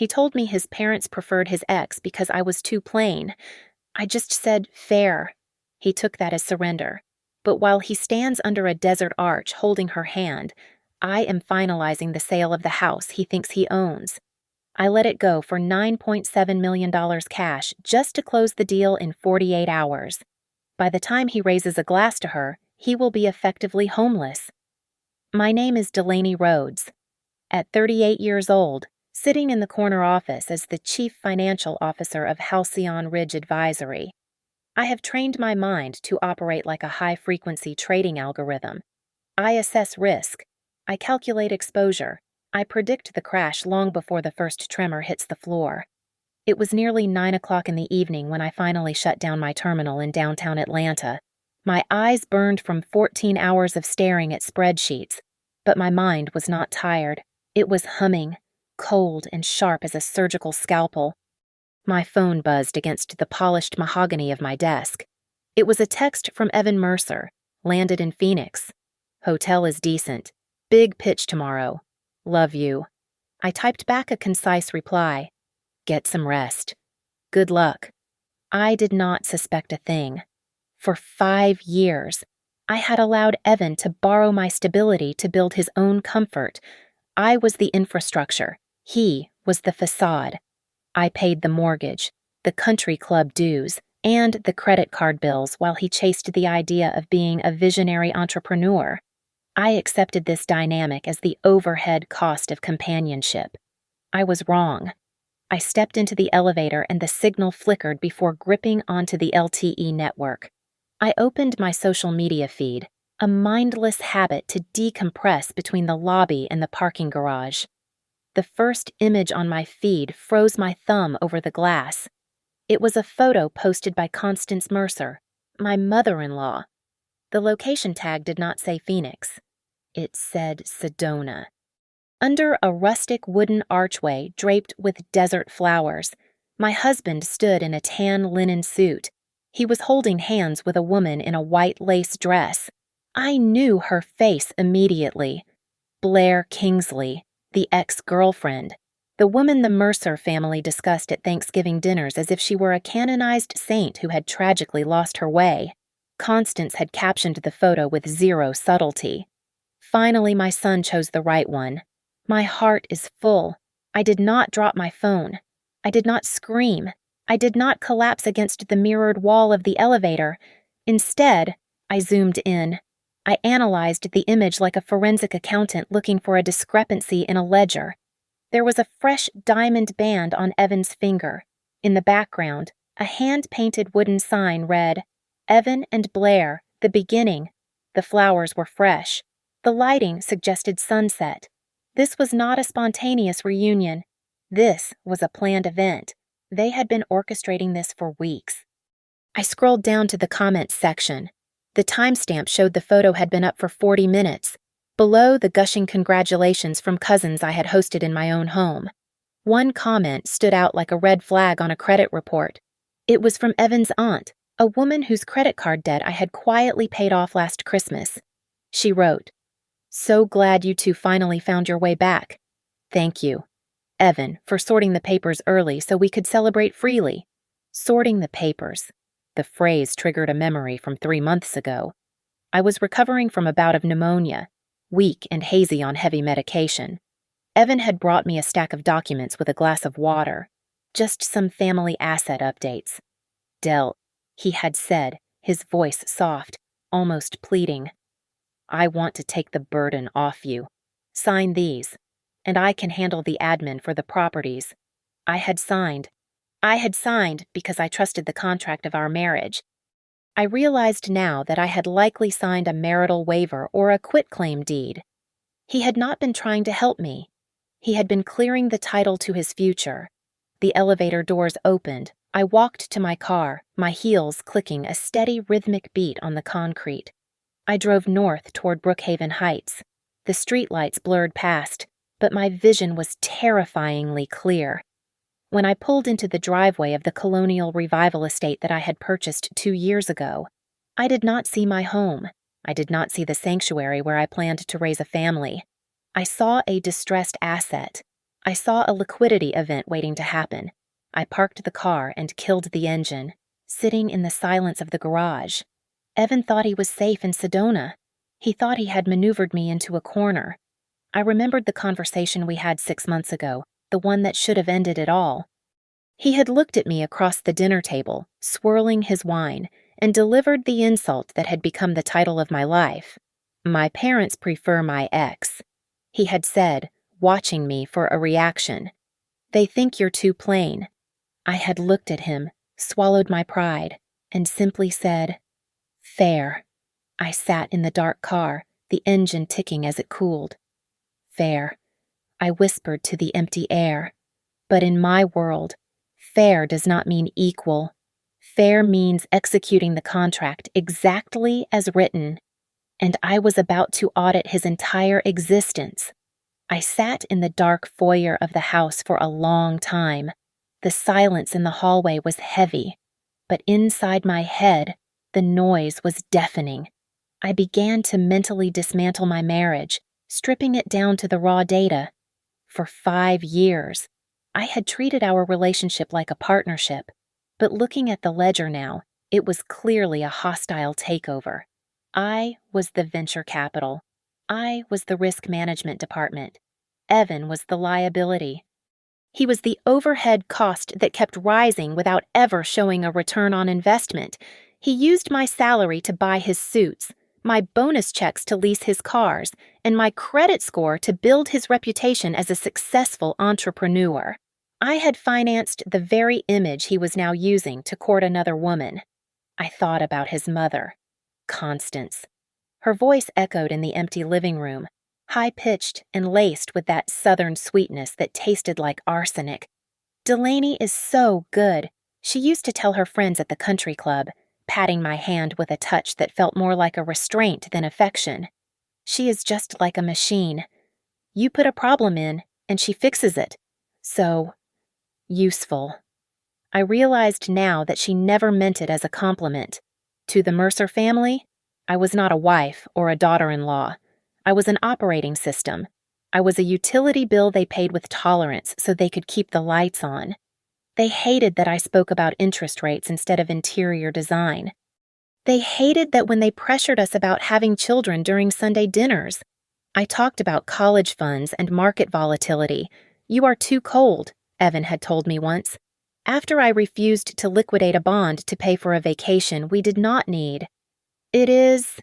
He told me his parents preferred his ex because I was too plain. I just said, fair. He took that as surrender. But while he stands under a desert arch holding her hand, I am finalizing the sale of the house he thinks he owns. I let it go for $9.7 million cash just to close the deal in 48 hours. By the time he raises a glass to her, he will be effectively homeless. My name is Delaney Rhodes. At 38 years old, sitting in the corner office as the Chief Financial Officer of Halcyon Ridge Advisory, I have trained my mind to operate like a high-frequency trading algorithm. I assess risk. I calculate exposure. I predict the crash long before the first tremor hits the floor. It was nearly 9 o'clock in the evening when I finally shut down my terminal in downtown Atlanta. My eyes burned from 14 hours of staring at spreadsheets, but my mind was not tired. It was humming, cold and sharp as a surgical scalpel. My phone buzzed against the polished mahogany of my desk. It was a text from Evan Mercer, landed in Phoenix. Hotel is decent. Big pitch tomorrow. Love you. I typed back a concise reply. Get some rest. Good luck. I did not suspect a thing. For 5 years, I had allowed Evan to borrow my stability to build his own comfort. I was the infrastructure. He was the facade. I paid the mortgage, the country club dues, and the credit card bills while he chased the idea of being a visionary entrepreneur. I accepted this dynamic as the overhead cost of companionship. I was wrong. I stepped into the elevator and the signal flickered before gripping onto the LTE network. I opened my social media feed, a mindless habit to decompress between the lobby and the parking garage. The first image on my feed froze my thumb over the glass. It was a photo posted by Constance Mercer, my mother-in-law. The location tag did not say Phoenix. It said Sedona. Under a rustic wooden archway draped with desert flowers, my husband stood in a tan linen suit. He was holding hands with a woman in a white lace dress. I knew her face immediately. Blair Kingsley, the ex-girlfriend, the woman the Mercer family discussed at Thanksgiving dinners as if she were a canonized saint who had tragically lost her way. Constance had captioned the photo with zero subtlety. Finally, my son chose the right one. My heart is full. I did not drop my phone. I did not scream. I did not collapse against the mirrored wall of the elevator. Instead, I zoomed in. I analyzed the image like a forensic accountant looking for a discrepancy in a ledger. There was a fresh diamond band on Evan's finger. In the background, a hand-painted wooden sign read, Evan and Blair, the beginning. The flowers were fresh. The lighting suggested sunset. This was not a spontaneous reunion. This was a planned event. They had been orchestrating this for weeks. I scrolled down to the comments section. The timestamp showed the photo had been up for 40 minutes. Below, the gushing congratulations from cousins I had hosted in my own home. One comment stood out like a red flag on a credit report. It was from Evan's aunt, a woman whose credit card debt I had quietly paid off last Christmas. She wrote, So glad you two finally found your way back. Thank you, Evan, for sorting the papers early so we could celebrate freely. Sorting the papers. The phrase triggered a memory from 3 months ago. I was recovering from a bout of pneumonia, weak and hazy on heavy medication. Evan had brought me a stack of documents with a glass of water, just some family asset updates. Del, he had said, his voice soft, almost pleading. I want to take the burden off you. Sign these, and I can handle the admin for the properties. I had signed because I trusted the contract of our marriage. I realized now that I had likely signed a marital waiver or a quitclaim deed. He had not been trying to help me. He had been clearing the title to his future. The elevator doors opened. I walked to my car, my heels clicking a steady rhythmic beat on the concrete. I drove north toward Brookhaven Heights. The streetlights blurred past, but my vision was terrifyingly clear. When I pulled into the driveway of the colonial revival estate that I had purchased 2 years ago, I did not see my home. I did not see the sanctuary where I planned to raise a family. I saw a distressed asset, I saw a liquidity event waiting to happen. I parked the car and killed the engine, sitting in the silence of the garage. Evan thought he was safe in Sedona. He thought he had maneuvered me into a corner. I remembered the conversation we had 6 months ago, the one that should have ended it all. He had looked at me across the dinner table, swirling his wine, and delivered the insult that had become the title of my life. My parents prefer my ex, he had said, watching me for a reaction. They think you're too plain. I had looked at him, swallowed my pride, and simply said, fair. I sat in the dark car, the engine ticking as it cooled. Fair. I whispered to the empty air. But in my world, fair does not mean equal. Fair means executing the contract exactly as written. And I was about to audit his entire existence. I sat in the dark foyer of the house for a long time. The silence in the hallway was heavy, but inside my head, the noise was deafening. I began to mentally dismantle my marriage, stripping it down to the raw data. For 5 years, I had treated our relationship like a partnership, but looking at the ledger now, it was clearly a hostile takeover. I was the venture capital. I was the risk management department. Evan was the liability. He was the overhead cost that kept rising without ever showing a return on investment. He used my salary to buy his suits, my bonus checks to lease his cars, and my credit score to build his reputation as a successful entrepreneur. I had financed the very image he was now using to court another woman. I thought about his mother, Constance. Her voice echoed in the empty living room, high-pitched and laced with that southern sweetness that tasted like arsenic. Delaney is so good, she used to tell her friends at the country club, patting my hand with a touch that felt more like a restraint than affection. She is just like a machine. You put a problem in, and she fixes it. So, useful. I realized now that she never meant it as a compliment. To the Mercer family, I was not a wife or a daughter-in-law. I was an operating system. I was a utility bill they paid with tolerance so they could keep the lights on. They hated that I spoke about interest rates instead of interior design. They hated that when they pressured us about having children during Sunday dinners. I talked about college funds and market volatility. You are too cold, Evan had told me once. After I refused to liquidate a bond to pay for a vacation we did not need. It is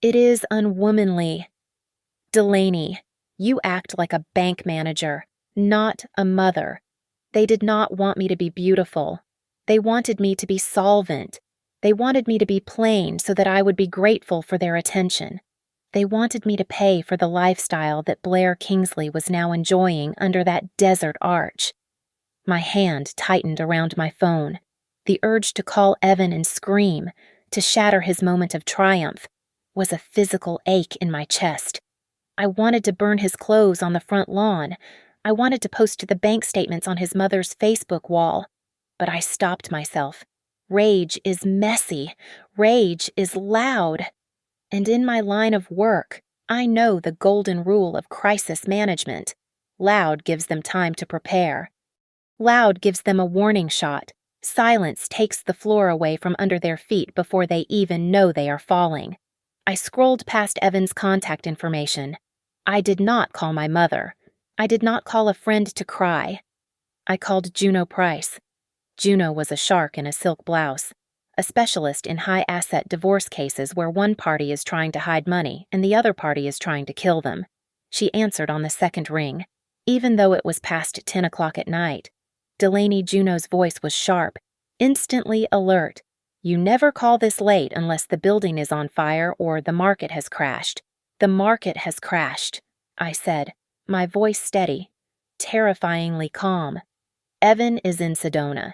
unwomanly. Delaney, you act like a bank manager, not a mother. They did not want me to be beautiful. They wanted me to be solvent. They wanted me to be plain so that I would be grateful for their attention. They wanted me to pay for the lifestyle that Blair Kingsley was now enjoying under that desert arch. My hand tightened around my phone. The urge to call Evan and scream, to shatter his moment of triumph, was a physical ache in my chest. I wanted to burn his clothes on the front lawn. I wanted to post the bank statements on his mother's Facebook wall. But I stopped myself. Rage is messy. Rage is loud. And in my line of work, I know the golden rule of crisis management. Loud gives them time to prepare. Loud gives them a warning shot. Silence takes the floor away from under their feet before they even know they are falling. I scrolled past Evan's contact information. I did not call my mother. I did not call a friend to cry. I called Juno Price. Juno was a shark in a silk blouse, a specialist in high-asset divorce cases where one party is trying to hide money and the other party is trying to kill them. She answered on the second ring, even though it was past 10 o'clock at night. Delaney Juno's voice was sharp, instantly alert. You never call this late unless the building is on fire or the market has crashed. The market has crashed, I said, my voice steady, terrifyingly calm. Evan is in Sedona.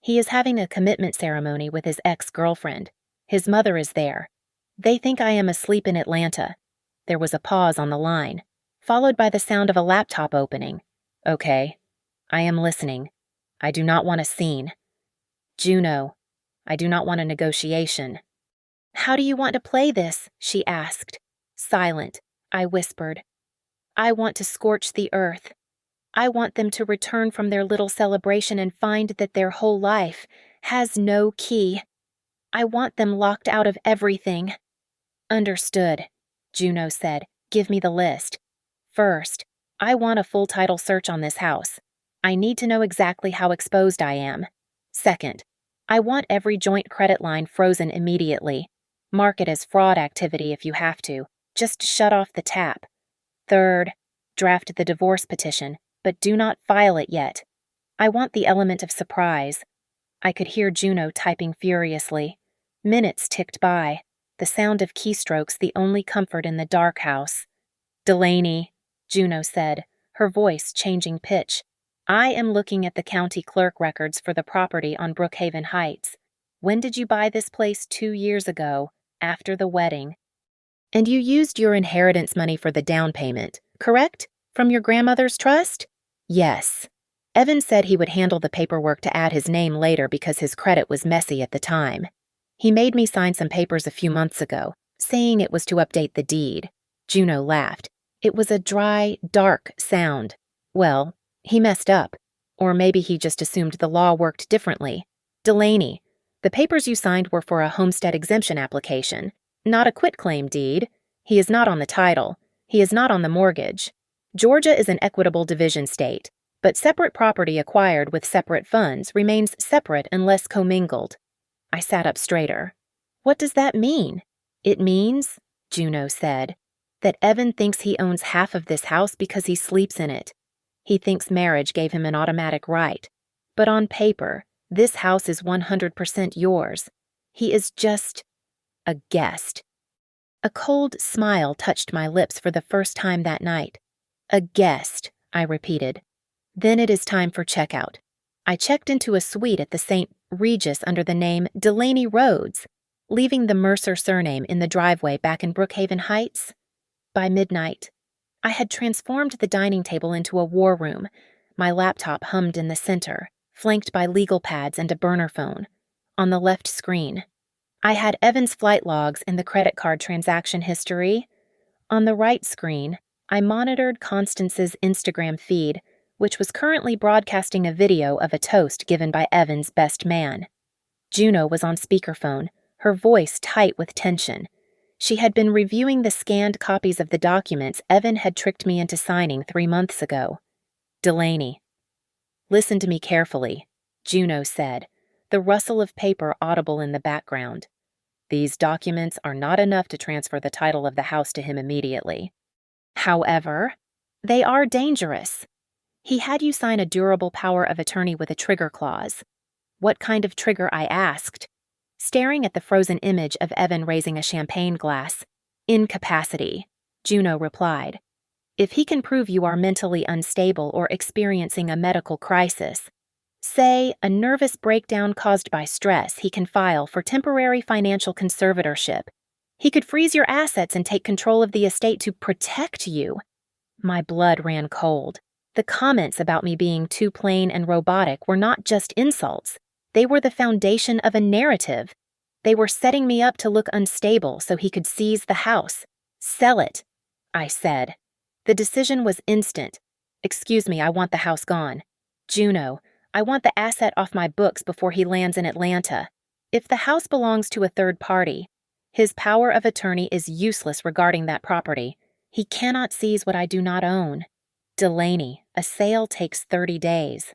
He is having a commitment ceremony with his ex-girlfriend. His mother is there. They think I am asleep in Atlanta. There was a pause on the line, followed by the sound of a laptop opening. Okay. I am listening. I do not want a scene. Juno, I do not want a negotiation. How do you want to play this? She asked. Silent, I whispered. I want to scorch the earth. I want them to return from their little celebration and find that their whole life has no key. I want them locked out of everything." "Understood," Juno said. "Give me the list. First, I want a full title search on this house. I need to know exactly how exposed I am. Second, I want every joint credit line frozen immediately. Mark it as fraud activity if you have to. Just shut off the tap. Third, draft the divorce petition, but do not file it yet. I want the element of surprise." I could hear Juno typing furiously. Minutes ticked by, the sound of keystrokes the only comfort in the dark house. "Delaney," Juno said, her voice changing pitch. "I am looking at the county clerk records for the property on Brookhaven Heights. When did you buy this place 2 years ago, after the wedding? And you used your inheritance money for the down payment, correct? From your grandmother's trust?" "Yes." Evan said he would handle the paperwork to add his name later because his credit was messy at the time. "He made me sign some papers a few months ago, saying it was to update the deed." Juno laughed. It was a dry, dark sound. Well, he messed up. Or maybe he just assumed the law worked differently. "Delaney, the papers you signed were for a homestead exemption application, not a quitclaim deed. He is not on the title. He is not on the mortgage. Georgia is an equitable division state, but separate property acquired with separate funds remains separate unless commingled." I sat up straighter. "What does that mean?" "It means," Juno said, "that Evan thinks he owns half of this house because he sleeps in it. He thinks marriage gave him an automatic right. But on paper, this house is 100% yours. He is just a guest." A cold smile touched my lips for the first time that night. "A guest," I repeated. "Then it is time for checkout." I checked into a suite at the St. Regis under the name Delaney Rhodes, leaving the Mercer surname in the driveway back in Brookhaven Heights. By midnight, I had transformed the dining table into a war room. My laptop hummed in the center, flanked by legal pads and a burner phone. On the left screen, I had Evan's flight logs and the credit card transaction history. On the right screen, I monitored Constance's Instagram feed, which was currently broadcasting a video of a toast given by Evan's best man. Juno was on speakerphone, her voice tight with tension. She had been reviewing the scanned copies of the documents Evan had tricked me into signing 3 months ago. "Delaney, listen to me carefully," Juno said, the rustle of paper audible in the background. "These documents are not enough to transfer the title of the house to him immediately. However, they are dangerous. He had you sign a durable power of attorney with a trigger clause." "What kind of trigger?" I asked, staring at the frozen image of Evan raising a champagne glass. "Incapacity," Juno replied. "If he can prove you are mentally unstable or experiencing a medical crisis, say a nervous breakdown caused by stress, he can file for temporary financial conservatorship. He could freeze your assets and take control of the estate to protect you." My blood ran cold. The comments about me being too plain and robotic were not just insults. They were the foundation of a narrative. They were setting me up to look unstable so he could seize the house. "Sell it," I said. The decision was instant. "Excuse me, I want the house gone." "Juno, I want the asset off my books before he lands in Atlanta. If the house belongs to a third party, his power of attorney is useless regarding that property. He cannot seize what I do not own." "Delaney, a sale takes 30 days.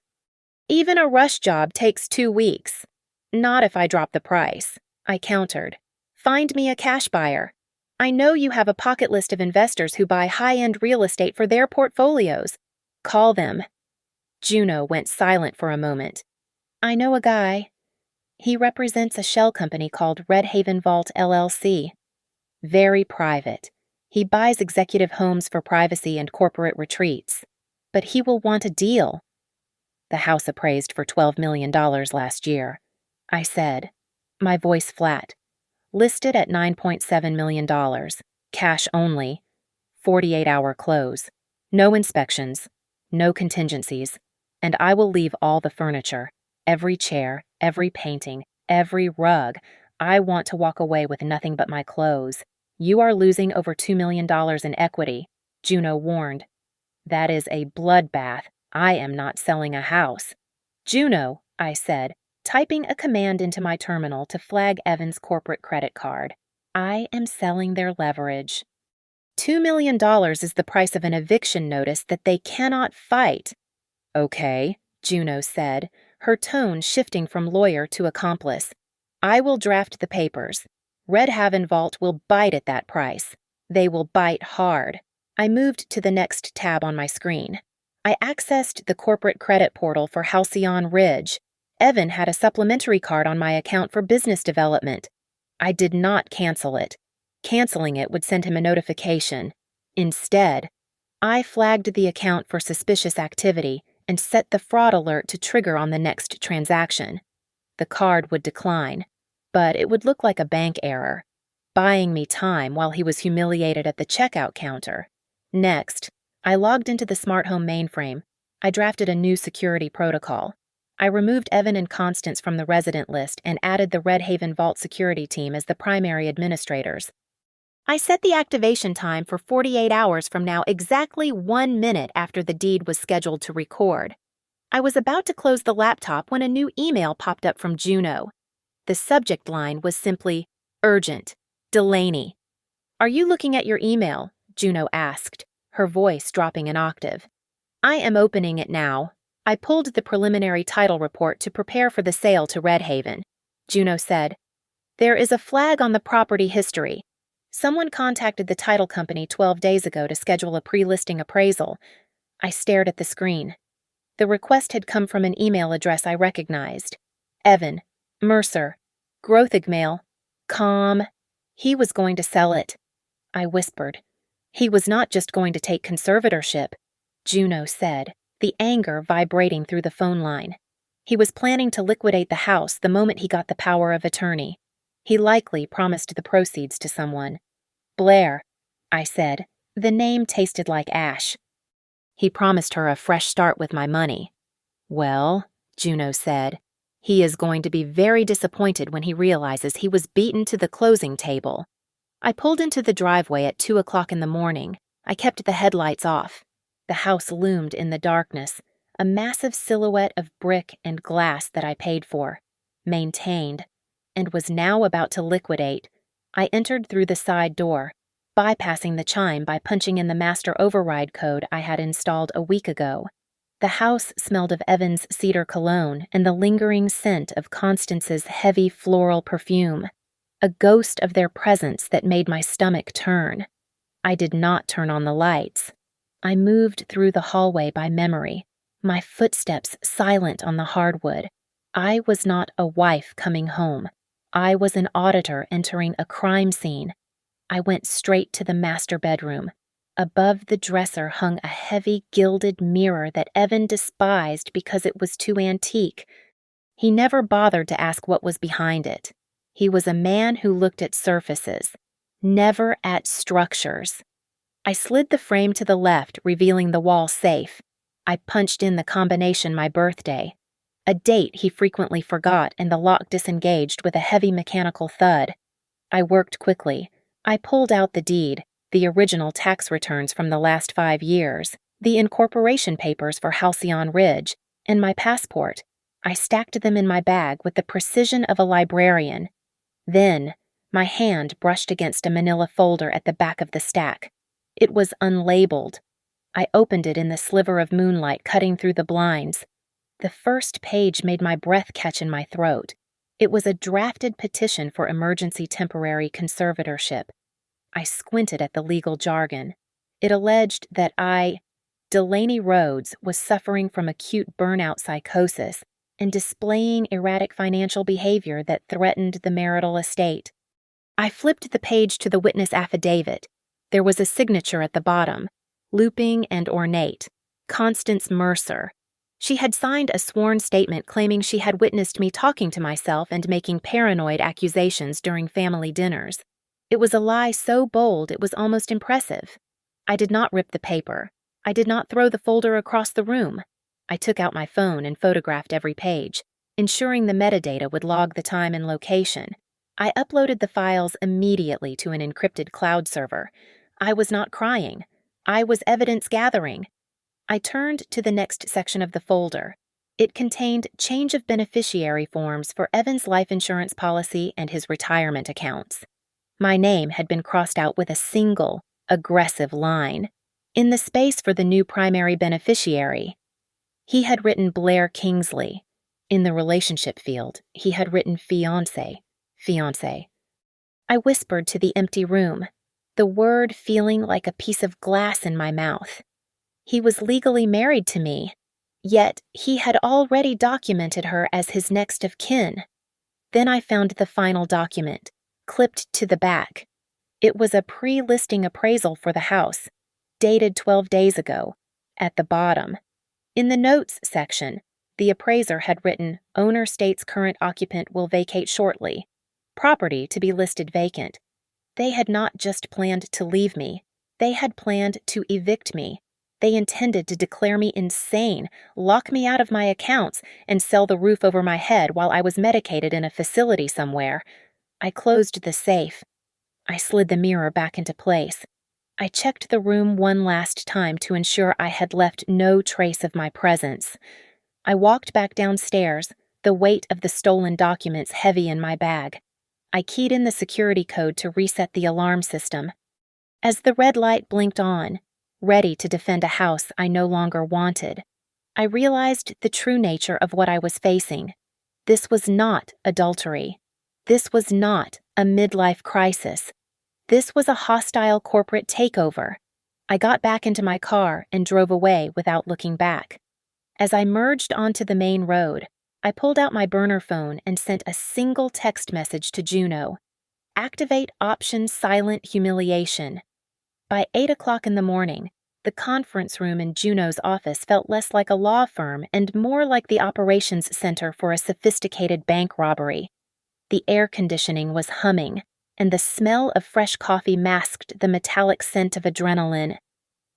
Even a rush job takes 2 weeks. Not if I drop the price," I countered. "Find me a cash buyer. I know you have a pocket list of investors who buy high-end real estate for their portfolios. Call them." Juno went silent for a moment. "I know a guy. He represents a shell company called Red Haven Vault LLC. Very private. He buys executive homes for privacy and corporate retreats. But he will want a deal." "The house appraised for $12 million last year," I said, my voice flat. "Listed at $9.7 million, cash only, 48-hour close. No inspections, no contingencies, and I will leave all the furniture, every chair, every painting, every rug. I want to walk away with nothing but my clothes. You are losing over $2 million in equity," Juno warned. "That is a bloodbath," I am not selling a house. Juno, I said, typing a command into my terminal to flag Evan's corporate credit card. I am selling their leverage. $2 million is the price of an eviction notice that they cannot fight. Okay, Juno said, her tone shifting from lawyer to accomplice. I will draft the papers. Red Haven Vault will bite at that price. They will bite hard. I moved to the next tab on my screen. I accessed the corporate credit portal for Halcyon Ridge. Evan had a supplementary card on my account for business development. I did not cancel it. Canceling it would send him a notification. Instead, I flagged the account for suspicious activity and set the fraud alert to trigger on the next transaction. The card would decline, but it would look like a bank error, buying me time while he was humiliated at the checkout counter. Next, I logged into the smart home mainframe. I drafted a new security protocol. I removed Evan and Constance from the resident list and added the Red Haven Vault security team as the primary administrators. I set the activation time for 48 hours from now, exactly 1 minute after the deed was scheduled to record. I was about to close the laptop when a new email popped up from Juno. The subject line was simply, "Urgent, Delaney." "Are you looking at your email?" Juno asked, her voice dropping an octave. "I am opening it now." I pulled the preliminary title report to prepare for the sale to Red Haven. Juno said, "There is a flag on the property history. Someone contacted the title company 12 days ago to schedule a pre-listing appraisal." I stared at the screen. The request had come from an email address I recognized. Evan, Mercer, Grothigmail, Com. He was going to sell it. I whispered. He was not just going to take conservatorship, Juno said, the anger vibrating through the phone line. He was planning to liquidate the house the moment he got the power of attorney. He likely promised the proceeds to someone. Blair, I said. The name tasted like ash. He promised her a fresh start with my money. Well, Juno said, he is going to be very disappointed when he realizes he was beaten to the closing table. I pulled into the driveway at 2 o'clock in the morning. I kept the headlights off. The house loomed in the darkness, a massive silhouette of brick and glass that I paid for, maintained, and was now about to liquidate. I entered through the side door, bypassing the chime by punching in the master override code I had installed a week ago. The house smelled of Evan's cedar cologne and the lingering scent of Constance's heavy floral perfume, a ghost of their presence that made my stomach turn. I did not turn on the lights. I moved through the hallway by memory, my footsteps silent on the hardwood. I was not a wife coming home. I was an auditor entering a crime scene. I went straight to the master bedroom. Above the dresser hung a heavy gilded mirror that Evan despised because it was too antique. He never bothered to ask what was behind it. He was a man who looked at surfaces, never at structures. I slid the frame to the left, revealing the wall safe. I punched in the combination my birthday, a date he frequently forgot, and the lock disengaged with a heavy mechanical thud. I worked quickly. I pulled out the deed, the original tax returns from the last 5 years, the incorporation papers for Halcyon Ridge, and my passport. I stacked them in my bag with the precision of a librarian. Then, my hand brushed against a manila folder at the back of the stack. It was unlabeled. I opened it in the sliver of moonlight cutting through the blinds. The first page made my breath catch in my throat. It was a drafted petition for emergency temporary conservatorship. I squinted at the legal jargon. It alleged that Delaney Rhodes, was suffering from acute burnout psychosis and displaying erratic financial behavior that threatened the marital estate. I flipped the page to the witness affidavit. There was a signature at the bottom, looping and ornate, Constance Mercer. She had signed a sworn statement claiming she had witnessed me talking to myself and making paranoid accusations during family dinners. It was a lie so bold it was almost impressive. I did not rip the paper. I did not throw the folder across the room. I took out my phone and photographed every page, ensuring the metadata would log the time and location. I uploaded the files immediately to an encrypted cloud server. I was not crying. I was evidence gathering. I turned to the next section of the folder. It contained change of beneficiary forms for Evan's life insurance policy and his retirement accounts. My name had been crossed out with a single, aggressive line. In the space for the new primary beneficiary, he had written Blair Kingsley. In the relationship field, he had written fiancé. I whispered to the empty room, the word feeling like a piece of glass in my mouth. He was legally married to me, yet he had already documented her as his next of kin. Then I found the final document, clipped to the back. It was a pre-listing appraisal for the house, dated 12 days ago. At the bottom, in the notes section, the appraiser had written, owner states current occupant will vacate shortly. Property to be listed vacant. They had not just planned to leave me. They had planned to evict me. They intended to declare me insane, lock me out of my accounts, and sell the roof over my head while I was medicated in a facility somewhere. I closed the safe. I slid the mirror back into place. I checked the room one last time to ensure I had left no trace of my presence. I walked back downstairs, the weight of the stolen documents heavy in my bag. I keyed in the security code to reset the alarm system. As the red light blinked on, ready to defend a house I no longer wanted, I realized the true nature of what I was facing. This was not adultery. This was not a midlife crisis. This was a hostile corporate takeover. I got back into my car and drove away without looking back. As I merged onto the main road, I pulled out my burner phone and sent a single text message to Juno. Activate option silent humiliation. By 8 o'clock in the morning, the conference room in Juno's office felt less like a law firm and more like the operations center for a sophisticated bank robbery. The air conditioning was humming, and the smell of fresh coffee masked the metallic scent of adrenaline.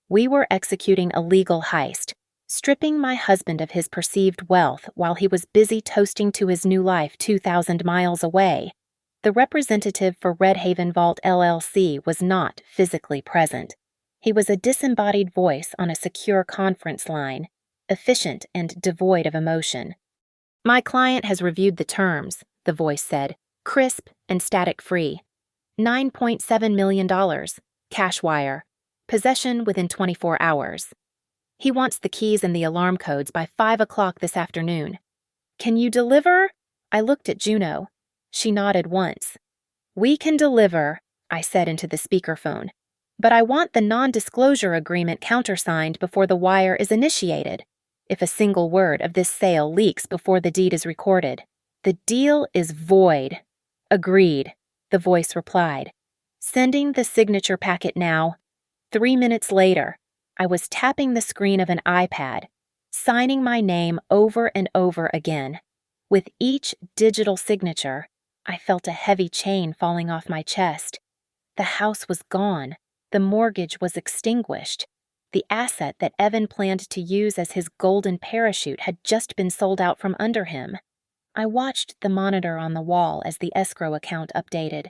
We were executing a legal heist, stripping my husband of his perceived wealth while he was busy toasting to his new life 2,000 miles away. The representative for Red Haven Vault LLC was not physically present. He was a disembodied voice on a secure conference line, efficient and devoid of emotion. My client has reviewed the terms, the voice said, crisp and static-free. $9.7 million, cash wire, possession within 24 hours. He wants the keys and the alarm codes by 5 o'clock this afternoon. Can you deliver? I looked at Juno. She nodded once. We can deliver, I said into the speakerphone, but I want the non-disclosure agreement countersigned before the wire is initiated. If a single word of this sale leaks before the deed is recorded, the deal is void. Agreed, the voice replied. Sending the signature packet now. 3 minutes later, I was tapping the screen of an iPad, signing my name over and over again. With each digital signature, I felt a heavy chain falling off my chest. The house was gone. The mortgage was extinguished. The asset that Evan planned to use as his golden parachute had just been sold out from under him. I watched the monitor on the wall as the escrow account updated.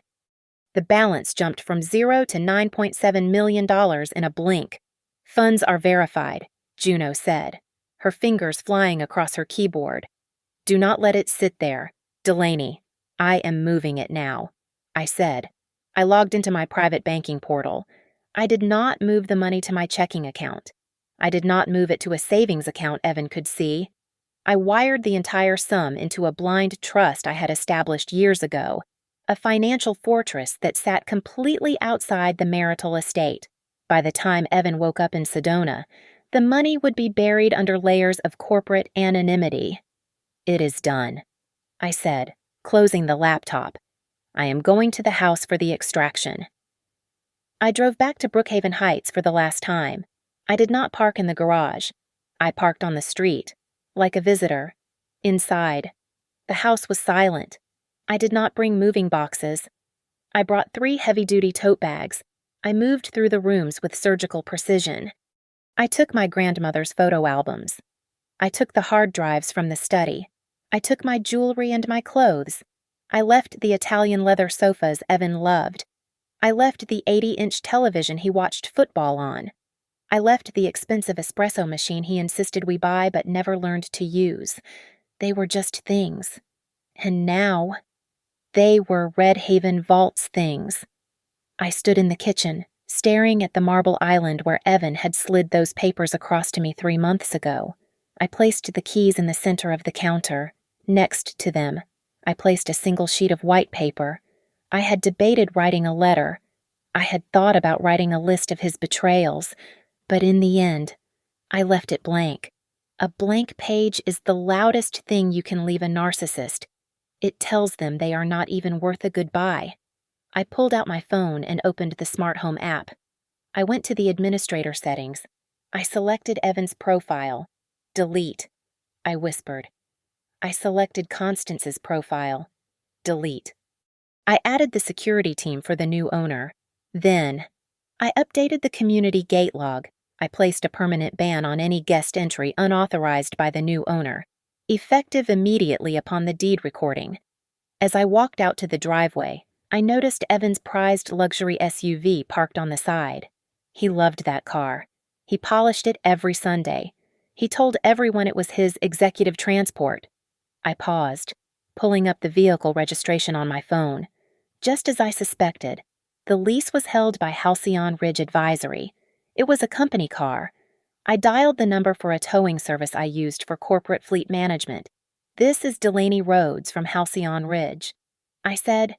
The balance jumped from 0 to $9.7 million in a blink. Funds are verified, Juno said, her fingers flying across her keyboard. Do not let it sit there. Delaney, I am moving it now, I said. I logged into my private banking portal. I did not move the money to my checking account. I did not move it to a savings account Evan could see. I wired the entire sum into a blind trust I had established years ago, a financial fortress that sat completely outside the marital estate. By the time Evan woke up in Sedona, the money would be buried under layers of corporate anonymity. It is done, I said, closing the laptop. I am going to the house for the extraction. I drove back to Brookhaven Heights for the last time. I did not park in the garage. I parked on the street, like a visitor. Inside, the house was silent. I did not bring moving boxes. I brought 3 heavy-duty tote bags. I moved through the rooms with surgical precision. I took my grandmother's photo albums. I took the hard drives from the study. I took my jewelry and my clothes. I left the Italian leather sofas Evan loved. I left the 80-inch television he watched football on. I left the expensive espresso machine he insisted we buy but never learned to use. They were just things. And now, they were Red Haven Vault's things. I stood in the kitchen, staring at the marble island where Evan had slid those papers across to me 3 months ago. I placed the keys in the center of the counter. Next to them, I placed a single sheet of white paper. I had debated writing a letter. I had thought about writing a list of his betrayals, but in the end, I left it blank. A blank page is the loudest thing you can leave a narcissist. It tells them they are not even worth a goodbye. I pulled out my phone and opened the smart home app. I went to the administrator settings. I selected Evan's profile. Delete, I whispered. I selected Constance's profile. Delete. I added the security team for the new owner. Then, I updated the community gate log. I placed a permanent ban on any guest entry unauthorized by the new owner, effective immediately upon the deed recording. As I walked out to the driveway, I noticed Evan's prized luxury SUV parked on the side. He loved that car. He polished it every Sunday. He told everyone it was his executive transport. I paused, pulling up the vehicle registration on my phone. Just as I suspected, the lease was held by Halcyon Ridge Advisory. It was a company car. I dialed the number for a towing service I used for corporate fleet management. "This is Delaney Rhodes from Halcyon Ridge." I said,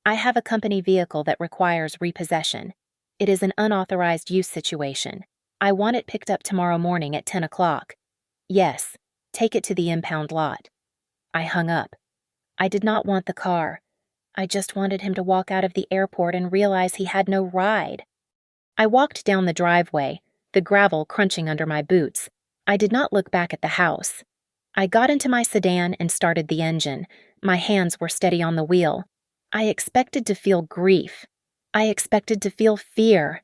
"I have a company vehicle that requires repossession. It is an unauthorized use situation. I want it picked up tomorrow morning at 10 o'clock. Yes, take it to the impound lot." I hung up. I did not want the car. I just wanted him to walk out of the airport and realize he had no ride. I walked down the driveway, the gravel crunching under my boots. I did not look back at the house. I got into my sedan and started the engine. My hands were steady on the wheel. I expected to feel grief. I expected to feel fear.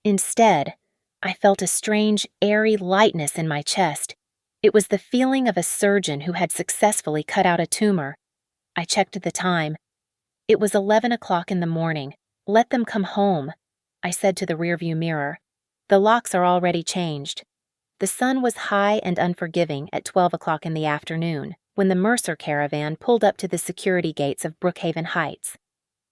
Instead, I felt a strange, airy lightness in my chest. It was the feeling of a surgeon who had successfully cut out a tumor. I checked the time. It was 11 o'clock in the morning. "Let them come home," I said to the rearview mirror. "The locks are already changed." The sun was high and unforgiving at 12 o'clock in the afternoon, when the Mercer caravan pulled up to the security gates of Brookhaven Heights.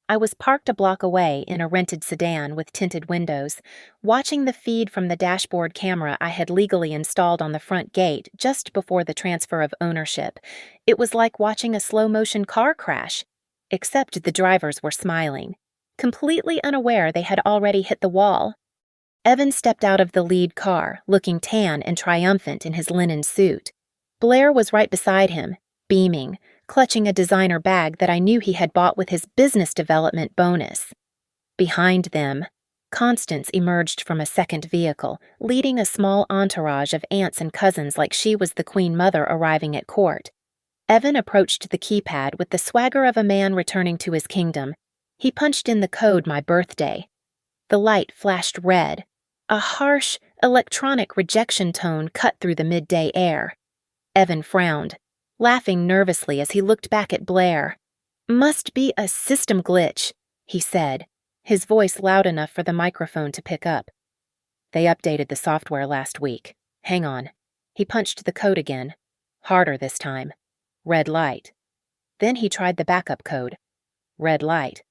I was parked a block away in a rented sedan with tinted windows, watching the feed from the dashboard camera I had legally installed on the front gate just before the transfer of ownership. It was like watching a slow-motion car crash, except the drivers were smiling, completely unaware they had already hit the wall. Evan stepped out of the lead car, looking tan and triumphant in his linen suit. Blair was right beside him, beaming, clutching a designer bag that I knew he had bought with his business development bonus. Behind them, Constance emerged from a second vehicle, leading a small entourage of aunts and cousins like she was the Queen Mother arriving at court. Evan approached the keypad with the swagger of a man returning to his kingdom. He punched in the code "my birthday." The light flashed red. A harsh, electronic rejection tone cut through the midday air. Evan frowned, laughing nervously as he looked back at Blair. "Must be a system glitch," he said, his voice loud enough for the microphone to pick up. "They updated the software last week. Hang on." He punched the code again. Harder this time. Red light. Then he tried the backup code. Red light.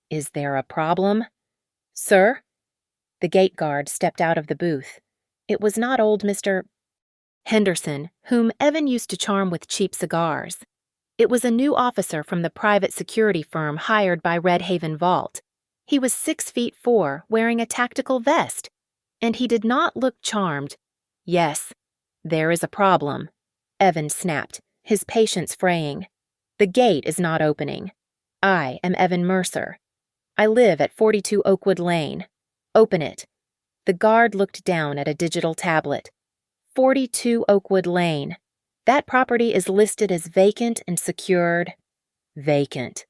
"Is there a problem?" "Sir?" The gate guard stepped out of the booth. It was not old Mr. Henderson, whom Evan used to charm with cheap cigars. It was a new officer from the private security firm hired by Red Haven Vault. He was 6'4", wearing a tactical vest, and he did not look charmed. "Yes, there is a problem," Evan snapped, his patience fraying. "The gate is not opening. I am Evan Mercer. I live at 42 Oakwood Lane. Open it." The guard looked down at a digital tablet. 42 Oakwood Lane. That property is listed as vacant and secured. Vacant.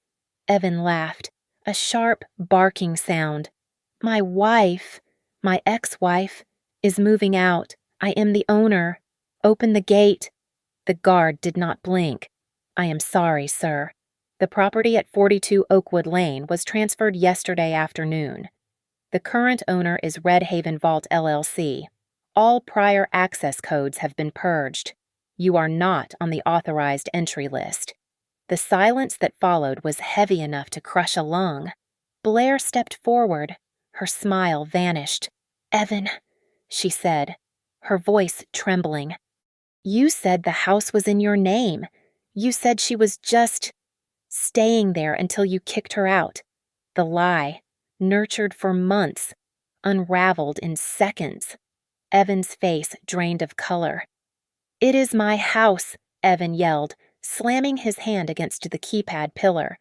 Evan laughed, a sharp, barking sound. My ex-wife, is moving out. I am the owner. Open the gate." The guard did not blink. "I am sorry, sir. The property at 42 Oakwood Lane was transferred yesterday afternoon." The current owner is Red Haven Vault LLC. All prior access codes have been purged. You are not on the authorized entry list." The silence that followed was heavy enough to crush a lung. Blair stepped forward. Her smile vanished. "Evan," she said, her voice trembling. "You said the house was in your name. You said she was just staying there until you kicked her out. The lie, nurtured for months, unraveled in seconds." Evan's face drained of color. "It is my house," Evan yelled, slamming his hand against the keypad pillar.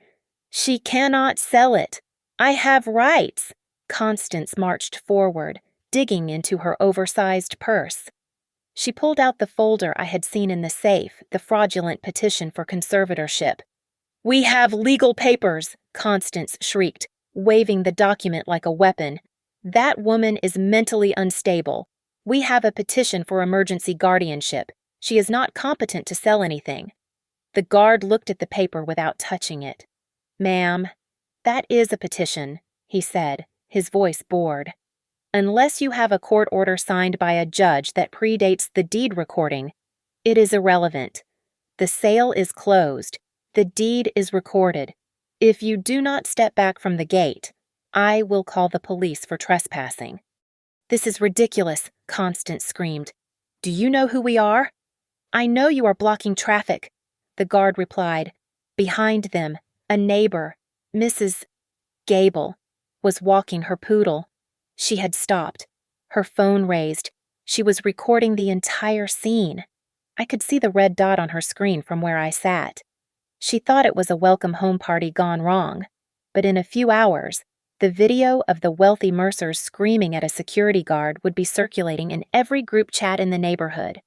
"She cannot sell it. I have rights." Constance marched forward, digging into her oversized purse. She pulled out the folder I had seen in the safe, the fraudulent petition for conservatorship. "We have legal papers," Constance shrieked, waving the document like a weapon. "That woman is mentally unstable. We have a petition for emergency guardianship. She is not competent to sell anything." The guard looked at the paper without touching it. "Ma'am, that is a petition," he said, his voice bored. "Unless you have a court order signed by a judge that predates the deed recording, it is irrelevant. The sale is closed. The deed is recorded. If you do not step back from the gate, I will call the police for trespassing." "This is ridiculous," Constance screamed. "Do you know who we are?" "I know you are blocking traffic," the guard replied. Behind them, a neighbor, Mrs. Gable, was walking her poodle. She had stopped, her phone raised. She was recording the entire scene. I could see the red dot on her screen from where I sat. She thought it was a welcome home party gone wrong, but in a few hours, the video of the wealthy Mercers screaming at a security guard would be circulating in every group chat in the neighborhood.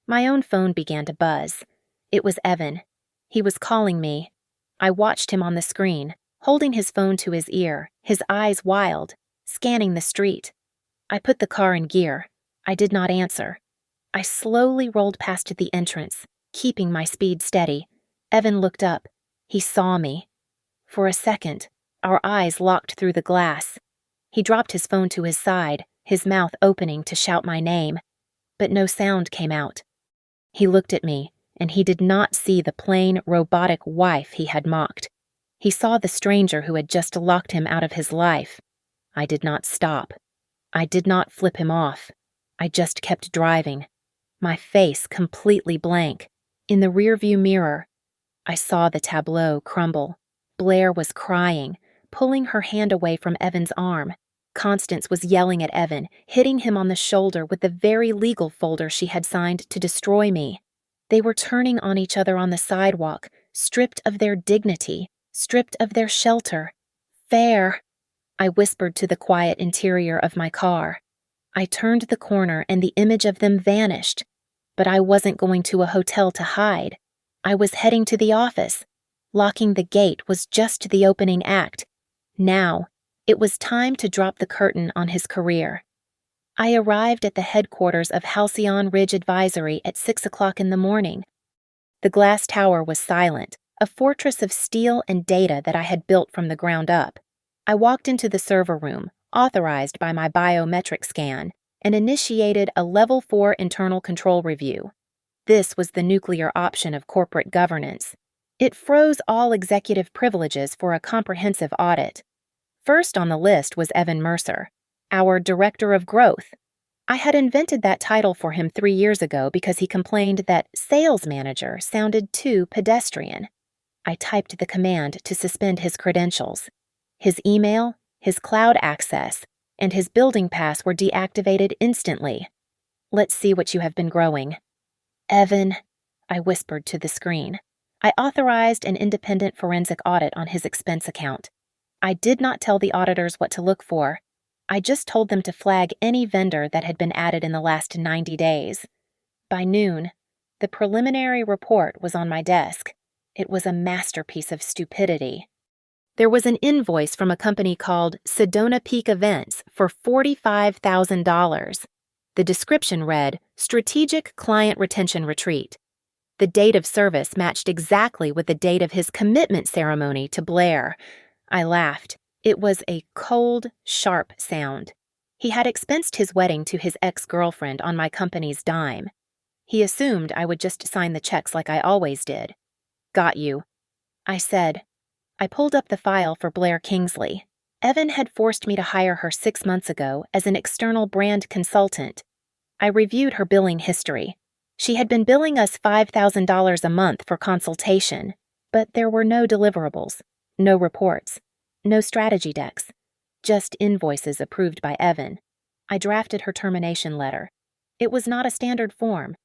My own phone began to buzz. It was Evan. He was calling me. I watched him on the screen, holding his phone to his ear, his eyes wild, scanning the street. I put the car in gear. I did not answer. I slowly rolled past the entrance, keeping my speed steady. Evan looked up. He saw me. For a second, our eyes locked through the glass. He dropped his phone to his side, his mouth opening to shout my name, but no sound came out. He looked at me, and he did not see the plain, robotic wife he had mocked. He saw the stranger who had just locked him out of his life. I did not stop. I did not flip him off. I just kept driving, my face completely blank. In the rearview mirror, I saw the tableau crumble. Blair was crying, pulling her hand away from Evan's arm. Constance was yelling at Evan, hitting him on the shoulder with the very legal folder she had signed to destroy me. They were turning on each other on the sidewalk, stripped of their dignity, stripped of their shelter. "Fair," I whispered to the quiet interior of my car. I turned the corner and the image of them vanished. But I wasn't going to a hotel to hide. I was heading to the office. Locking the gate was just the opening act. Now, it was time to drop the curtain on his career. I arrived at the headquarters of Halcyon Ridge Advisory at 6 o'clock in the morning. The glass tower was silent, a fortress of steel and data that I had built from the ground up. I walked into the server room, authorized by my biometric scan, and initiated a Level 4 internal control review. This was the nuclear option of corporate governance. It froze all executive privileges for a comprehensive audit. First on the list was Evan Mercer, our Director of Growth. I had invented that title for him 3 years ago because he complained that sales manager sounded too pedestrian. I typed the command to suspend his credentials. His email, his cloud access, and his building pass were deactivated instantly. "Let's see what you have been growing." "Evan," I whispered to the screen. I authorized an independent forensic audit on his expense account. I did not tell the auditors what to look for. I just told them to flag any vendor that had been added in the last 90 days. By noon, the preliminary report was on my desk. It was a masterpiece of stupidity. There was an invoice from a company called Sedona Peak Events for $45,000. The description read, "Strategic Client Retention Retreat." The date of service matched exactly with the date of his commitment ceremony to Blair. I laughed. It was a cold, sharp sound. He had expensed his wedding to his ex-girlfriend on my company's dime. He assumed I would just sign the checks like I always did. Got you, I said. I pulled up the file for Blair Kingsley. Evan had forced me to hire her 6 months ago as an external brand consultant. I reviewed her billing history. She had been billing us $5,000 a month for consultation, but there were no deliverables, no reports, no strategy decks, just invoices approved by Evan. I drafted her termination letter. It was not a standard form.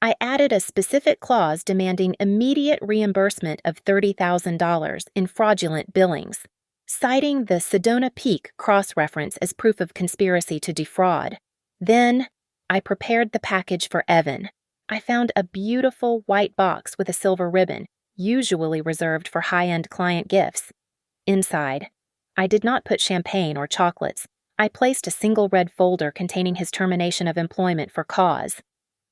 I added a specific clause demanding immediate reimbursement of $30,000 in fraudulent billings, citing the Sedona Peak cross-reference as proof of conspiracy to defraud. Then, I prepared the package for Evan. I found a beautiful white box with a silver ribbon, usually reserved for high-end client gifts. Inside, I did not put champagne or chocolates. I placed a single red folder containing his termination of employment for cause.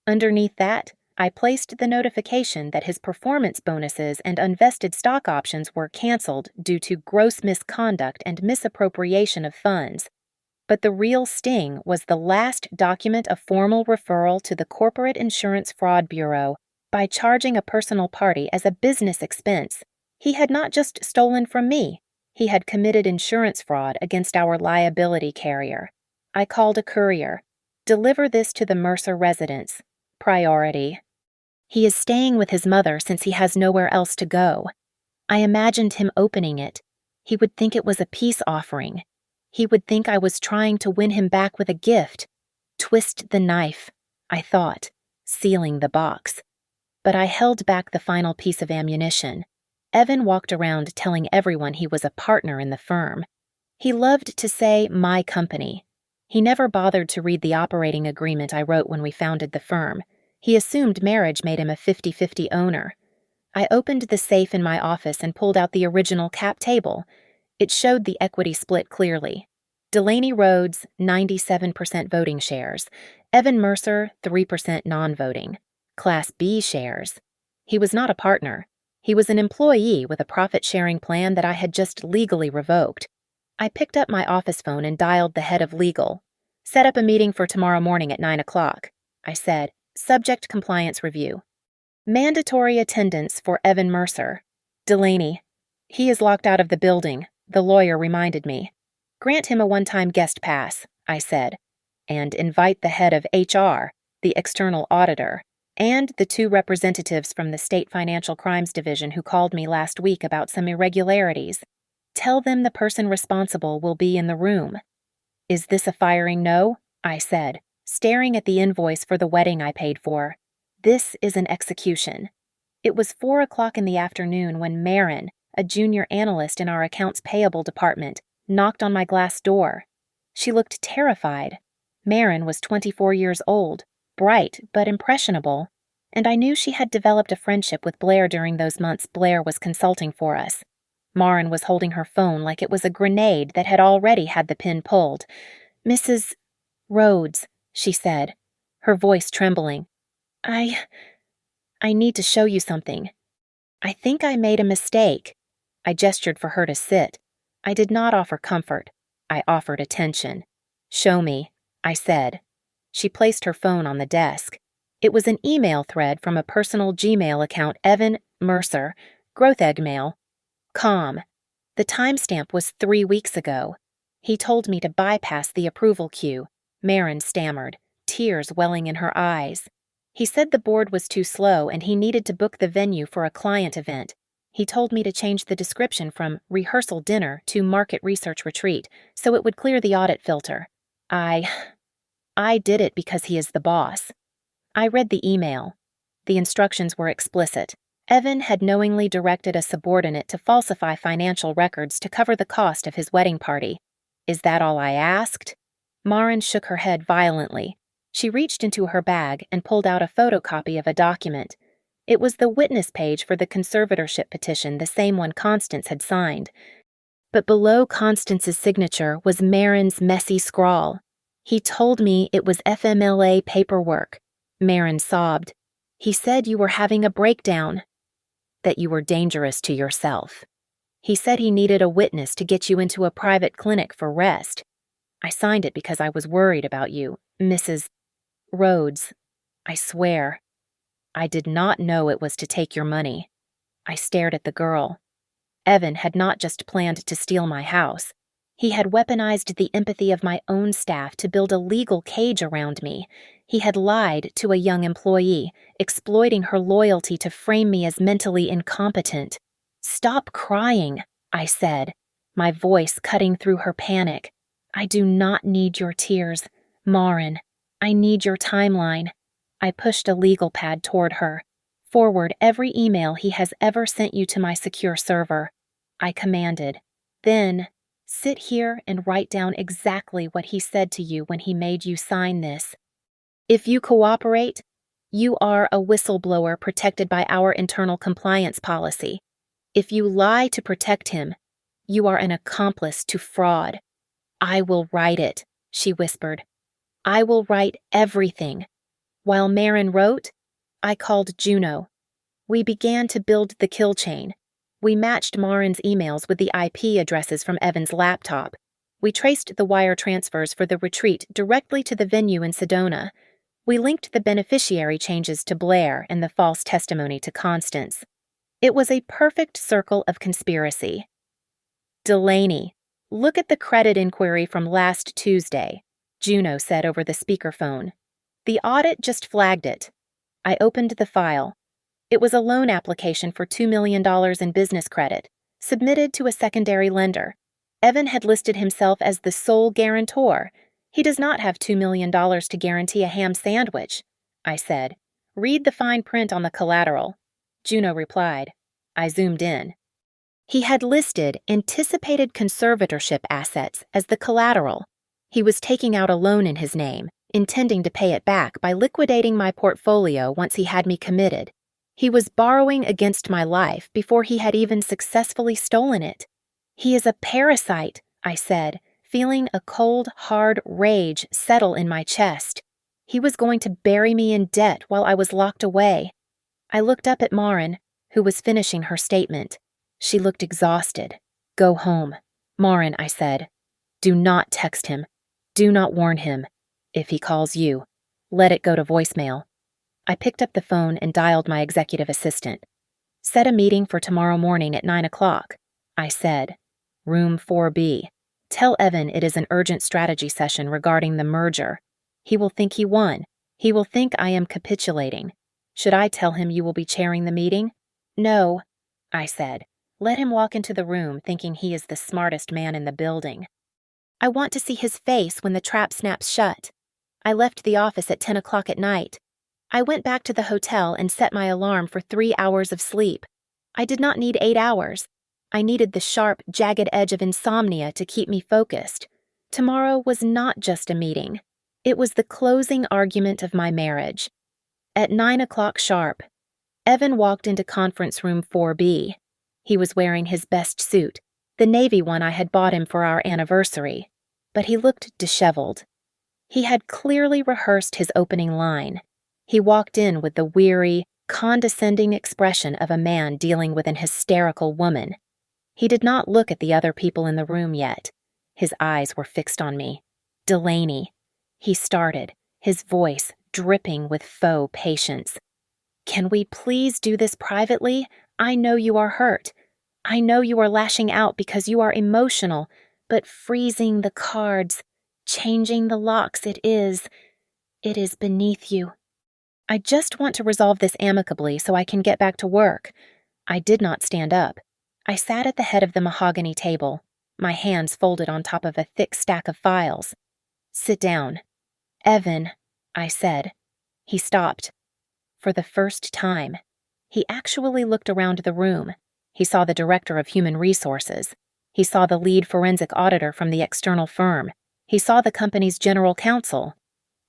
Underneath that, I placed the notification that his performance bonuses and unvested stock options were canceled due to gross misconduct and misappropriation of funds. But the real sting was the last document of formal referral to the Corporate Insurance Fraud Bureau by charging a personal party as a business expense. He had not just stolen from me, he had committed insurance fraud against our liability carrier. I called a courier. Deliver this to the Mercer residence. Priority. He is staying with his mother since he has nowhere else to go. I imagined him opening it. He would think it was a peace offering. He would think I was trying to win him back with a gift. Twist the knife, I thought, sealing the box. But I held back the final piece of ammunition. Evan walked around telling everyone he was a partner in the firm. He loved to say, "my company." He never bothered to read the operating agreement I wrote when we founded the firm. He assumed marriage made him a 50-50 owner. I opened the safe in my office and pulled out the original cap table. It showed the equity split clearly. Delaney Rhodes, 97% voting shares. Evan Mercer, 3% non-voting. Class B shares. He was not a partner. He was an employee with a profit-sharing plan that I had just legally revoked. I picked up my office phone and dialed the head of legal. "Set up a meeting for tomorrow morning at 9 o'clock, I said. "Subject compliance review. Mandatory attendance for Evan Mercer. Delaney. He is locked out of the building, the lawyer reminded me. Grant him a one-time guest pass, I said, and invite the head of HR, the external auditor, and the 2 representatives from the State Financial Crimes Division who called me last week about some irregularities. Tell them the person responsible will be in the room." "Is this a firing no?" I said, staring at the invoice for the wedding I paid for. "This is an execution." It was 4 o'clock in the afternoon when Marin, a junior analyst in our accounts payable department, knocked on my glass door. She looked terrified. Marin was 24 years old, bright but impressionable, and I knew she had developed a friendship with Blair during those months Blair was consulting for us. Marin was holding her phone like it was a grenade that had already had the pin pulled. "Mrs. Rhodes," she said, her voice trembling. I need to show you something. I think I made a mistake." I gestured for her to sit. I did not offer comfort. I offered attention. "Show me," I said. She placed her phone on the desk. It was an email thread from a personal Gmail account, Evan Mercer, Growth Egg Mail. Com. The timestamp was 3 weeks ago. He told me to bypass the approval queue. Marin stammered, tears welling in her eyes. He said the board was too slow and he needed to book the venue for a client event. He told me to change the description from rehearsal dinner to market research retreat so it would clear the audit filter. I did it because he is the boss. I read the email. The instructions were explicit. Evan had knowingly directed a subordinate to falsify financial records to cover the cost of his wedding party. Is that all I asked? Marin shook her head violently. She reached into her bag and pulled out a photocopy of a document. It was the witness page for the conservatorship petition, the same one Constance had signed. But below Constance's signature was Marin's messy scrawl. "He told me it was FMLA paperwork." Marin sobbed. "He said you were having a breakdown. That you were dangerous to yourself." He said he needed a witness to get you into a private clinic for rest. I signed it because I was worried about you, Mrs. Rhodes. I swear. I did not know it was to take your money. I stared at the girl. Evan had not just planned to steal my house. He had weaponized the empathy of my own staff to build a legal cage around me. He had lied to a young employee, exploiting her loyalty to frame me as mentally incompetent. "Stop crying," I said, my voice cutting through her panic. "I do not need your tears, Marin. I need your timeline." I pushed a legal pad toward her. "Forward every email he has ever sent you to my secure server," I commanded. "Then, sit here and write down exactly what he said to you when he made you sign this. If you cooperate, you are a whistleblower protected by our internal compliance policy. If you lie to protect him, you are an accomplice to fraud." "I will write it," she whispered. "I will write everything." While Marin wrote, I called Juno. We began to build the kill chain. We matched Marin's emails with the IP addresses from Evan's laptop. We traced the wire transfers for the retreat directly to the venue in Sedona. We linked the beneficiary changes to Blair and the false testimony to Constance. It was a perfect circle of conspiracy. "Delaney, look at the credit inquiry from last Tuesday," Juno said over the speakerphone. "The audit just flagged it." I opened the file. It was a loan application for $2 million in business credit, submitted to a secondary lender. Evan had listed himself as the sole guarantor. "He does not have $2 million to guarantee a ham sandwich," I said. "Read the fine print on the collateral." Juno replied. I zoomed in. He had listed anticipated conservatorship assets as the collateral. He was taking out a loan in his name, intending to pay it back by liquidating my portfolio once he had me committed. He was borrowing against my life before he had even successfully stolen it. "He is a parasite," I said, feeling a cold, hard rage settle in my chest. He was going to bury me in debt while I was locked away. I looked up at Marin, who was finishing her statement. She looked exhausted. "Go home." "Marin," I said, "do not text him. Do not warn him. If he calls you, let it go to voicemail." I picked up the phone and dialed my executive assistant. "Set a meeting for tomorrow morning at 9 o'clock, I said. "Room 4B. Tell Evan it is an urgent strategy session regarding the merger. He will think he won. He will think I am capitulating. Should I tell him you will be chairing the meeting?" "No," I said. "Let him walk into the room thinking he is the smartest man in the building. I want to see his face when the trap snaps shut." I left the office at 10 o'clock at night. I went back to the hotel and set my alarm for 3 hours of sleep. I did not need 8 hours. I needed the sharp, jagged edge of insomnia to keep me focused. Tomorrow was not just a meeting. It was the closing argument of my marriage. At 9 o'clock sharp, Evan walked into conference room 4B. He was wearing his best suit, the navy one I had bought him for our anniversary, but he looked disheveled. He had clearly rehearsed his opening line. He walked in with the weary, condescending expression of a man dealing with an hysterical woman. He did not look at the other people in the room yet. His eyes were fixed on me. "Delaney," he started, his voice dripping with faux patience. "Can we please do this privately? I know you are hurt. I know you are lashing out because you are emotional, but freezing the cards, changing the locks, it is beneath you. I just want to resolve this amicably so I can get back to work." I did not stand up. I sat at the head of the mahogany table, my hands folded on top of a thick stack of files. "Sit down." "Evan," I said. He stopped. For the first time, he actually looked around the room. He saw the director of human resources. He saw the lead forensic auditor from the external firm. He saw the company's general counsel.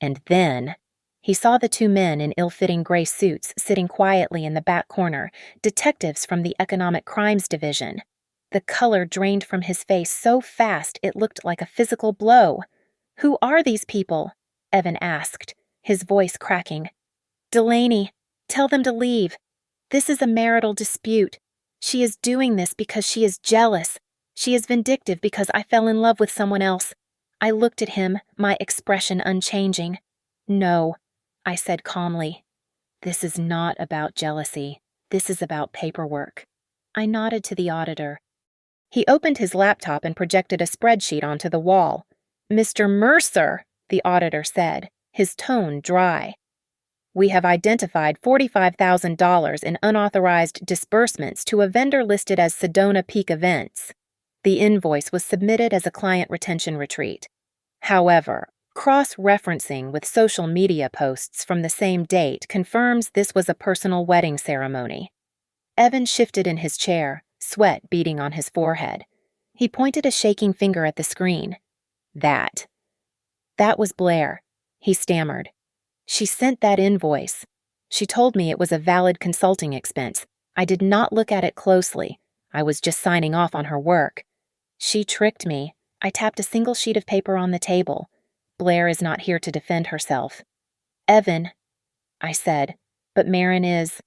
And then he saw the 2 men in ill-fitting gray suits sitting quietly in the back corner, detectives from the Economic Crimes Division. The color drained from his face so fast it looked like a physical blow. "Who are these people?" Evan asked, his voice cracking. "Delaney, tell them to leave. This is a marital dispute. She is doing this because she is jealous. She is vindictive because I fell in love with someone else. I looked at him, my expression unchanging. No, I said calmly. This is not about jealousy. This is about paperwork. I nodded to the auditor. He opened his laptop and projected a spreadsheet onto the wall. Mr. Mercer, the auditor said, his tone dry. We have identified $45,000 in unauthorized disbursements to a vendor listed as Sedona Peak Events. The invoice was submitted as a client retention retreat. However, cross-referencing with social media posts from the same date confirms this was a personal wedding ceremony. Evan shifted in his chair, sweat beading on his forehead. He pointed a shaking finger at the screen. That was Blair, he stammered. She sent that invoice. She told me it was a valid consulting expense. I did not look at it closely. I was just signing off on her work. She tricked me. I tapped a single sheet of paper on the table. Blair is not here to defend herself. Evan, I said, but Marin is.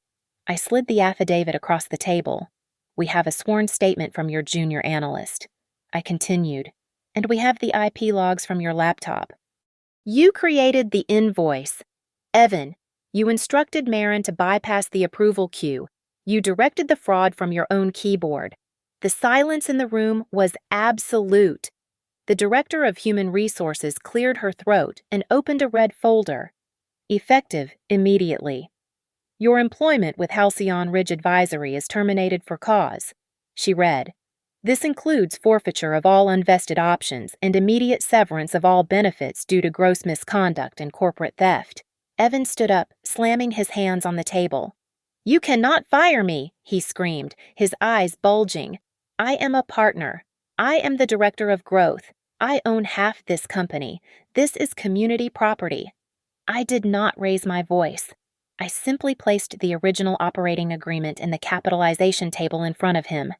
I slid the affidavit across the table. We have a sworn statement from your junior analyst. I continued, and we have the IP logs from your laptop. You created the invoice. Evan, you instructed Marin to bypass the approval queue. You directed the fraud from your own keyboard. The silence in the room was absolute. The director of human resources cleared her throat and opened a red folder. Effective immediately. Your employment with Halcyon Ridge Advisory is terminated for cause. She read. This includes forfeiture of all unvested options and immediate severance of all benefits due to gross misconduct and corporate theft. Evan stood up, slamming his hands on the table. You cannot fire me, he screamed, his eyes bulging. I am a partner. I am the director of growth. I own half this company. This is community property. I did not raise my voice. I simply placed the original operating agreement in the capitalization table in front of him.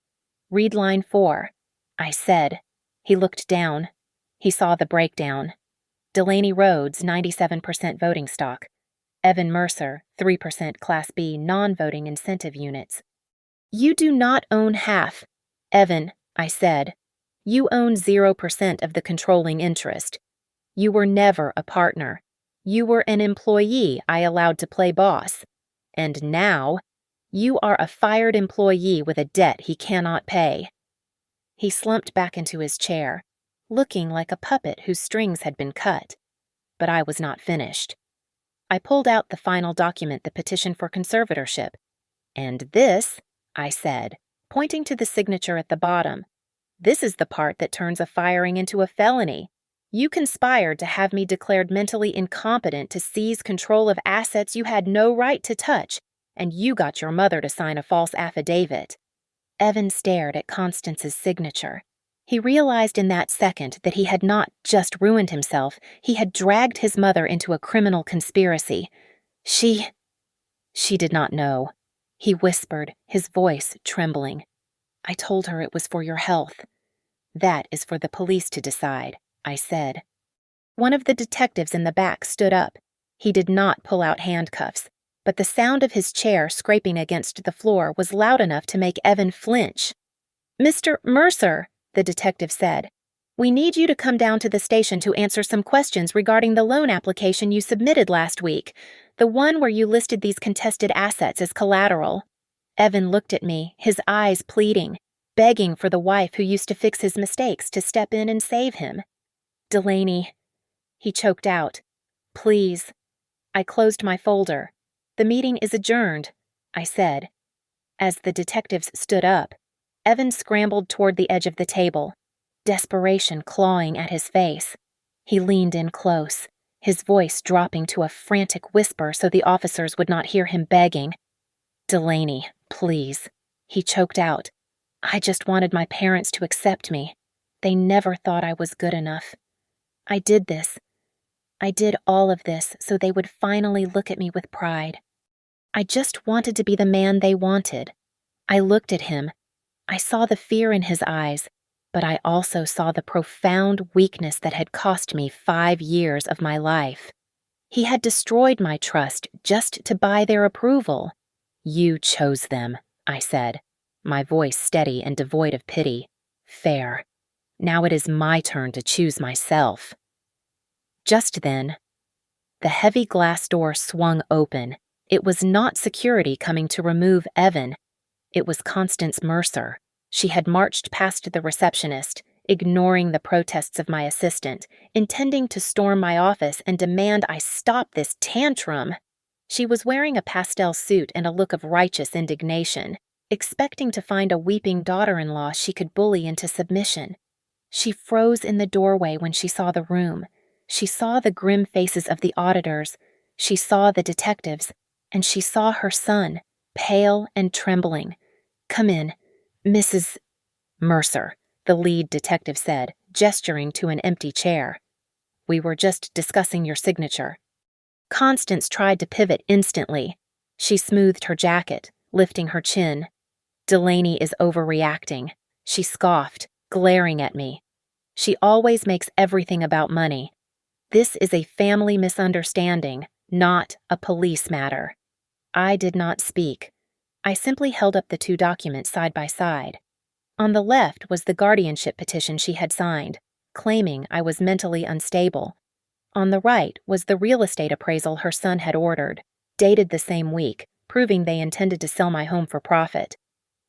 Read line 4, I said. He looked down. He saw the breakdown. Delaney Rhodes, 97% voting stock. Evan Mercer, 3% Class B non-voting incentive units. You do not own half. Evan, I said. You own 0% of the controlling interest. You were never a partner. You were an employee I allowed to play boss. And now, you are a fired employee with a debt he cannot pay. He slumped back into his chair, looking like a puppet whose strings had been cut. But I was not finished. I pulled out the final document, the petition for conservatorship. And this, I said, pointing to the signature at the bottom, this is the part that turns a firing into a felony. You conspired to have me declared mentally incompetent to seize control of assets you had no right to touch, and you got your mother to sign a false affidavit. Evan stared at Constance's signature. He realized in that second that he had not just ruined himself, he had dragged his mother into a criminal conspiracy. She did not know. He whispered, his voice trembling. I told her it was for your health. That is for the police to decide, I said. One of the detectives in the back stood up. He did not pull out handcuffs, but the sound of his chair scraping against the floor was loud enough to make Evan flinch. Mr. Mercer, the detective said, we need you to come down to the station to answer some questions regarding the loan application you submitted last week, the one where you listed these contested assets as collateral. Evan looked at me, his eyes pleading, begging for the wife who used to fix his mistakes to step in and save him. Delaney, he choked out. Please. I closed my folder. The meeting is adjourned, I said. As the detectives stood up, Evan scrambled toward the edge of the table, desperation clawing at his face. He leaned in close, his voice dropping to a frantic whisper so the officers would not hear him begging. Delaney, please, he choked out. I just wanted my parents to accept me. They never thought I was good enough. I did this. I did all of this so they would finally look at me with pride. I just wanted to be the man they wanted. I looked at him. I saw the fear in his eyes, but I also saw the profound weakness that had cost me 5 years of my life. He had destroyed my trust just to buy their approval. You chose them, I said. my voice steady and devoid of pity. Fair. Now it is my turn to choose myself. Just then, the heavy glass door swung open. It was not security coming to remove Evan. It was Constance Mercer. She had marched past the receptionist, ignoring the protests of my assistant, intending to storm my office and demand I stop this tantrum. She was wearing a pastel suit and a look of righteous indignation, expecting to find a weeping daughter-in-law she could bully into submission. She froze in the doorway when she saw the room. She saw the grim faces of the auditors, she saw the detectives, and she saw her son, pale and trembling. "Come in, Mrs. Mercer," the lead detective said, gesturing to an empty chair. "We were just discussing your signature." Constance tried to pivot instantly. She smoothed her jacket, lifting her chin. "Delaney is overreacting," she scoffed, glaring at me. "She always makes everything about money. This is a family misunderstanding, not a police matter." I did not speak. I simply held up the two documents side by side. On the left was the guardianship petition she had signed, claiming I was mentally unstable. On the right was the real estate appraisal her son had ordered, dated the same week, proving they intended to sell my home for profit.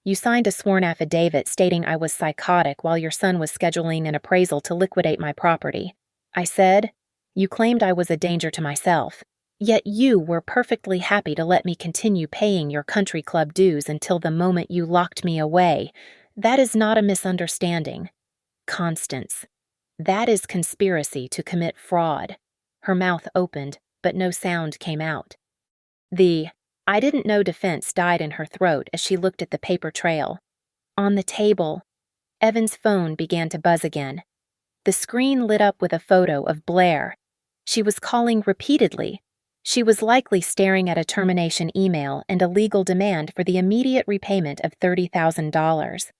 "You signed a sworn affidavit stating I was psychotic while your son was scheduling an appraisal to liquidate my property," I said. "You claimed I was a danger to myself, yet you were perfectly happy to let me continue paying your country club dues until the moment you locked me away. That is not a misunderstanding. Constance, that is conspiracy to commit fraud." Her mouth opened, but no sound came out. The "I didn't know" defense died in her throat as she looked at the paper trail. On the table, Evan's phone began to buzz again. The screen lit up with a photo of Blair. She was calling repeatedly. She was likely staring at a termination email and a legal demand for the immediate repayment of $30,000.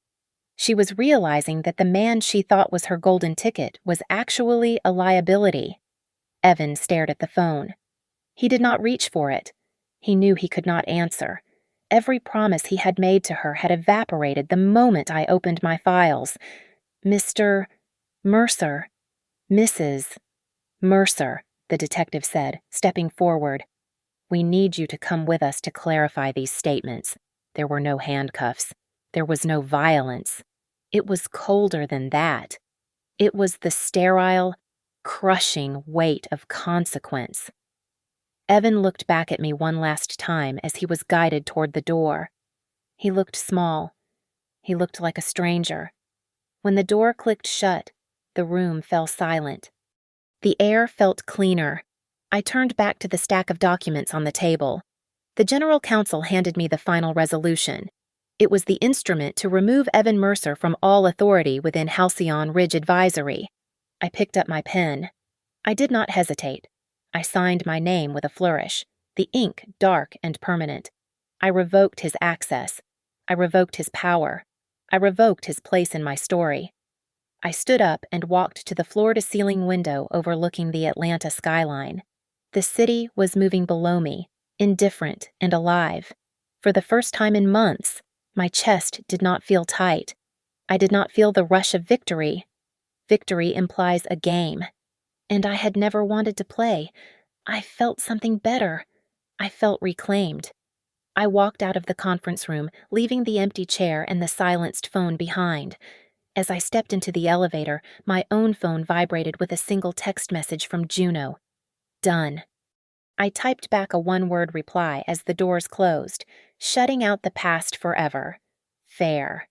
She was realizing that the man she thought was her golden ticket was actually a liability. Evan stared at the phone. He did not reach for it. He knew he could not answer. Every promise he had made to her had evaporated the moment I opened my files. "Mr. Mercer, Mrs. Mercer," the detective said, stepping forward. "We need you to come with us to clarify these statements. There were no handcuffs. There was no violence. It was colder than that. It was the sterile, crushing weight of consequence." Evan looked back at me one last time as he was guided toward the door. He looked small. He looked like a stranger. When the door clicked shut, the room fell silent. The air felt cleaner. I turned back to the stack of documents on the table. The general counsel handed me the final resolution. It was the instrument to remove Evan Mercer from all authority within Halcyon Ridge Advisory. I picked up my pen. I did not hesitate. I signed my name with a flourish, the ink dark and permanent. I revoked his access. I revoked his power. I revoked his place in my story. I stood up and walked to the floor-to-ceiling window overlooking the Atlanta skyline. The city was moving below me, indifferent and alive. For the first time in months, my chest did not feel tight. I did not feel the rush of victory. Victory implies a game. And I had never wanted to play. I felt something better. I felt reclaimed. I walked out of the conference room, leaving the empty chair and the silenced phone behind. As I stepped into the elevator, my own phone vibrated with a single text message from Juno. Done. I typed back a one-word reply as the doors closed, shutting out the past forever. Fair.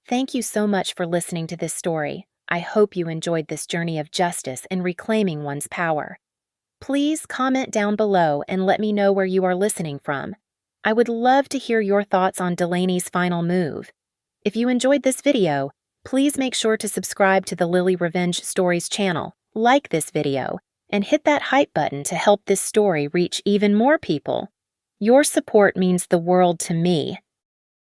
Thank you so much for listening to this story. I hope you enjoyed this journey of justice and reclaiming one's power. Please comment down below and let me know where you are listening from. I would love to hear your thoughts on Delaney's final move. If you enjoyed this video, please make sure to subscribe to the Lily Revenge Stories channel, like this video, and hit that hype button to help this story reach even more people. Your support means the world to me.